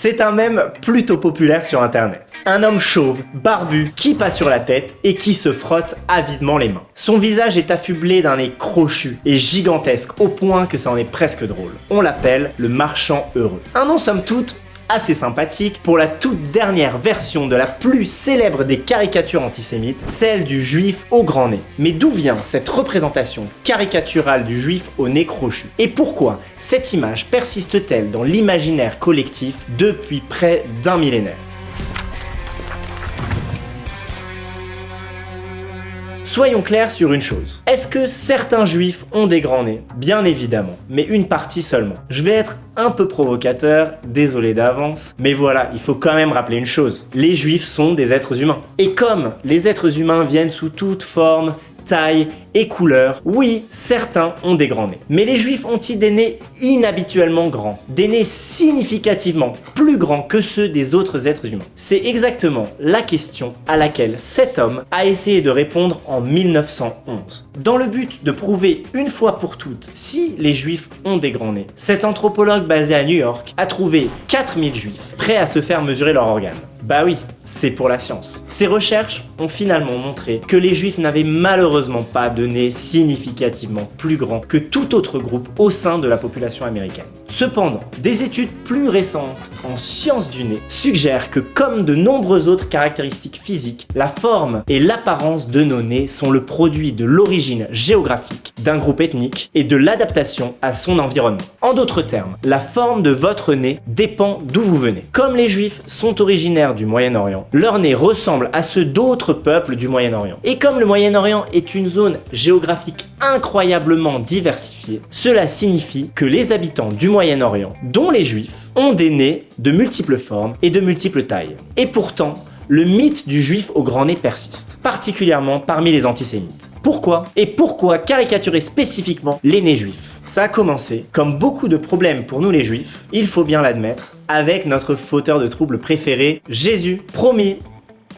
C'est un mème plutôt populaire sur internet. Un homme chauve, barbu, qui passe sur la tête et qui se frotte avidement les mains. Son visage est affublé d'un nez crochu et gigantesque au point que ça en est presque drôle. On l'appelle le marchand heureux. Un nom somme toute assez sympathique pour la toute dernière version de la plus célèbre des caricatures antisémites, celle du juif au grand nez. Mais d'où vient cette représentation caricaturale du juif au nez crochu? Et pourquoi cette image persiste-t-elle dans l'imaginaire collectif depuis près d'un millénaire? Soyons clairs sur une chose. Est-ce que certains juifs ont des grands nez? Bien évidemment, mais une partie seulement. Je vais être un peu provocateur, désolé d'avance, mais voilà, il faut quand même rappeler une chose. Les juifs sont des êtres humains. Et comme les êtres humains viennent sous toute forme, taille et couleur, oui, certains ont des grands nez. Mais les juifs ont-ils des nez inhabituellement grands? Des nez significativement plus grands que ceux des autres êtres humains? C'est exactement la question à laquelle cet homme a essayé de répondre en 1911. Dans le but de prouver une fois pour toutes si les juifs ont des grands nez, cet anthropologue basé à New York a trouvé 4000 juifs prêts à se faire mesurer leurs organes. Bah oui, c'est pour la science. Ces recherches ont finalement montré que les juifs n'avaient malheureusement pas de nez significativement plus grand que tout autre groupe au sein de la population américaine. Cependant, des études plus récentes en sciences du nez suggèrent que comme de nombreuses autres caractéristiques physiques, la forme et l'apparence de nos nez sont le produit de l'origine géographique d'un groupe ethnique et de l'adaptation à son environnement. En d'autres termes, la forme de votre nez dépend d'où vous venez. Comme les juifs sont originaires du Moyen-Orient, leur nez ressemble à ceux d'autres peuples du Moyen-Orient. Et comme le Moyen-Orient est une zone géographique incroyablement diversifiée, cela signifie que les habitants du Moyen-Orient, dont les juifs, ont des nez de multiples formes et de multiples tailles. Et pourtant, le mythe du juif au grand nez persiste, particulièrement parmi les antisémites. Pourquoi? Et pourquoi caricaturer spécifiquement les nez juifs? Ça a commencé, comme beaucoup de problèmes pour nous les juifs, il faut bien l'admettre, avec notre fauteur de troubles préféré, Jésus. Promis,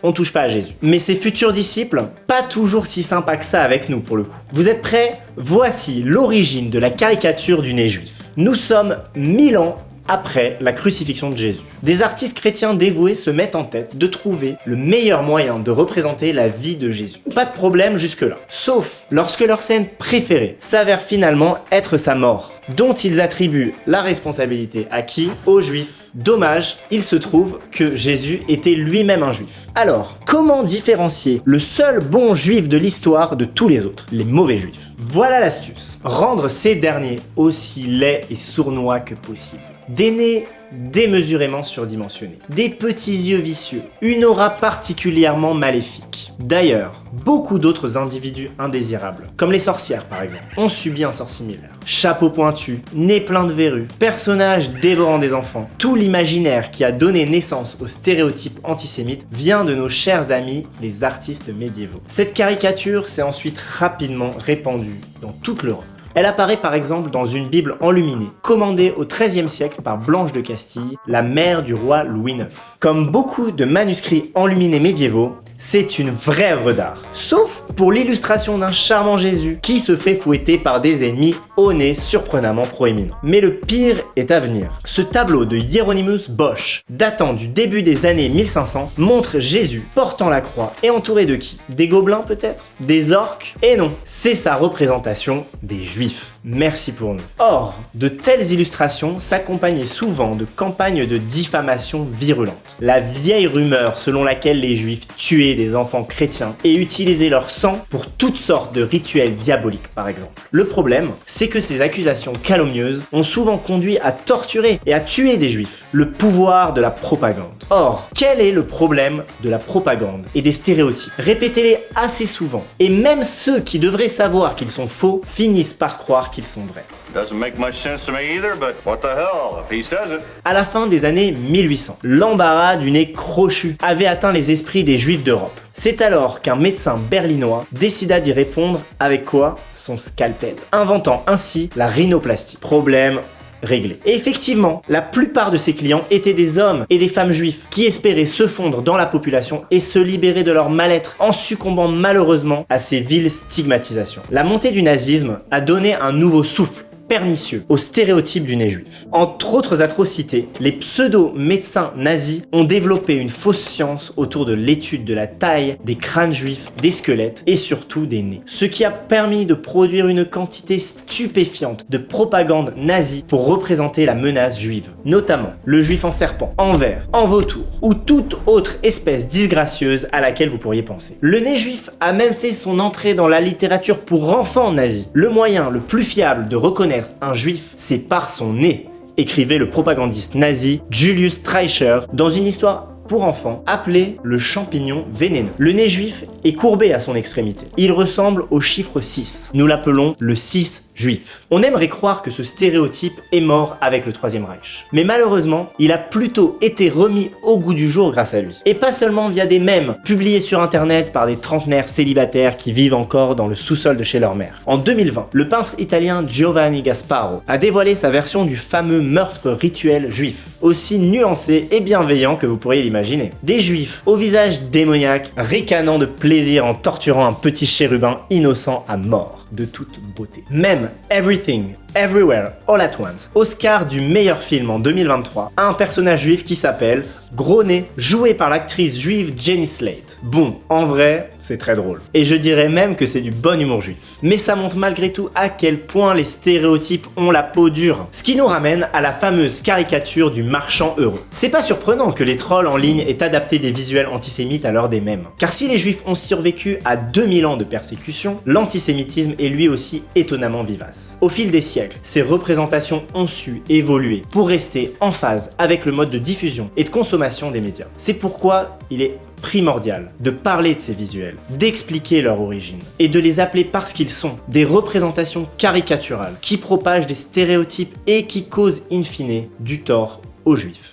on touche pas à Jésus. Mais ses futurs disciples, pas toujours si sympas que ça avec nous pour le coup. Vous êtes prêts? Voici l'origine de la caricature du nez juif. Nous sommes 1000 ans après la crucifixion de Jésus. Des artistes chrétiens dévoués se mettent en tête de trouver le meilleur moyen de représenter la vie de Jésus. Pas de problème jusque-là. Sauf lorsque leur scène préférée s'avère finalement être sa mort, dont ils attribuent la responsabilité à qui? Aux Juifs. Dommage, il se trouve que Jésus était lui-même un juif. Alors, comment différencier le seul bon juif de l'histoire de tous les autres, les mauvais juifs? Voilà l'astuce. Rendre ces derniers aussi laids et sournois que possible. Des nez démesurément surdimensionnés, des petits yeux vicieux, une aura particulièrement maléfique. D'ailleurs, beaucoup d'autres individus indésirables, comme les sorcières par exemple, ont subi un sort similaire. Chapeau pointu, nez plein de verrues, personnages dévorant des enfants, tout l'imaginaire qui a donné naissance aux stéréotypes antisémites vient de nos chers amis les artistes médiévaux. Cette caricature s'est ensuite rapidement répandue dans toute l'Europe. Elle apparaît par exemple dans une Bible enluminée, commandée au XIIIe siècle par Blanche de Castille, la mère du roi Louis IX. Comme beaucoup de manuscrits enluminés médiévaux, c'est une vraie œuvre d'art. Sauf pour l'illustration d'un charmant Jésus qui se fait fouetter par des ennemis au nez surprenamment proéminents. Mais le pire est à venir. Ce tableau de Hieronymus Bosch, datant du début des années 1500, montre Jésus portant la croix et entouré de qui? Des gobelins peut-être? Des orques? Et non, c'est sa représentation des Juifs. Merci pour nous. Or, de telles illustrations s'accompagnaient souvent de campagnes de diffamation virulentes. La vieille rumeur selon laquelle les Juifs tuaient des enfants chrétiens et utilisaient leur sang pour toutes sortes de rituels diaboliques par exemple. Le problème, c'est que ces accusations calomnieuses ont souvent conduit à torturer et à tuer des Juifs. Le pouvoir de la propagande. Or, quel est le problème de la propagande et des stéréotypes? Répétez-les assez souvent. Et même ceux qui devraient savoir qu'ils sont faux finissent par croire qu'ils sont vrais. Doesn't make much sense to me either, but what the hell, if he says it. À la fin des années 1800, l'embarras du nez crochu avait atteint les esprits des Juifs d'Europe. C'est alors qu'un médecin berlinois décida d'y répondre avec quoi? Son scalpel, inventant ainsi la rhinoplastie. Problème réglé. Et effectivement, la plupart de ses clients étaient des hommes et des femmes juifs qui espéraient se fondre dans la population et se libérer de leur mal-être en succombant malheureusement à ces viles stigmatisations. La montée du nazisme a donné un nouveau souffle pernicieux au stéréotype du né juif. Entre autres atrocités, les pseudo-médecins nazis ont développé une fausse science autour de l'étude de la taille des crânes juifs, des squelettes et surtout des nez. Ce qui a permis de produire une quantité stupéfiante de propagande nazie pour représenter la menace juive. Notamment le juif en serpent, en ver, en vautour ou toute autre espèce disgracieuse à laquelle vous pourriez penser. Le nez juif a même fait son entrée dans la littérature pour enfants nazis. Le moyen le plus fiable de reconnaître un juif, c'est par son nez, écrivait le propagandiste nazi Julius Streicher dans une histoire pour enfants appelée le champignon vénéneux. Le nez juif est courbé à son extrémité. Il ressemble au chiffre 6. Nous l'appelons le 6 juif. On aimerait croire que ce stéréotype est mort avec le Troisième Reich. Mais malheureusement, il a plutôt été remis au goût du jour grâce à lui. Et pas seulement via des mèmes publiés sur internet par des trentenaires célibataires qui vivent encore dans le sous-sol de chez leur mère. En 2020, le peintre italien Giovanni Gasparo a dévoilé sa version du fameux meurtre rituel juif, aussi nuancé et bienveillant que vous pourriez l'imaginer. Des juifs au visage démoniaque, ricanant de plaisir en torturant un petit chérubin innocent à mort, de toute beauté. Même Everything, Everywhere, All at Once, Oscar du meilleur film en 2023, a un personnage juif qui s'appelle Gros Nez, joué par l'actrice juive Jenny Slate. Bon, en vrai, c'est très drôle. Et je dirais même que c'est du bon humour juif. Mais ça montre malgré tout à quel point les stéréotypes ont la peau dure. Ce qui nous ramène à la fameuse caricature du marchand heureux. C'est pas surprenant que les trolls en ligne aient adapté des visuels antisémites à l'heure des mèmes. Car si les juifs ont survécu à 2000 ans de persécution, l'antisémitisme est lui aussi étonnamment vivace. Au fil des siècles, ces représentations ont su évoluer pour rester en phase avec le mode de diffusion et de consommation des médias. C'est pourquoi il est primordial de parler de ces visuels, d'expliquer leur origine et de les appeler par ce qu'ils sont, des représentations caricaturales qui propagent des stéréotypes et qui causent in fine du tort aux juifs.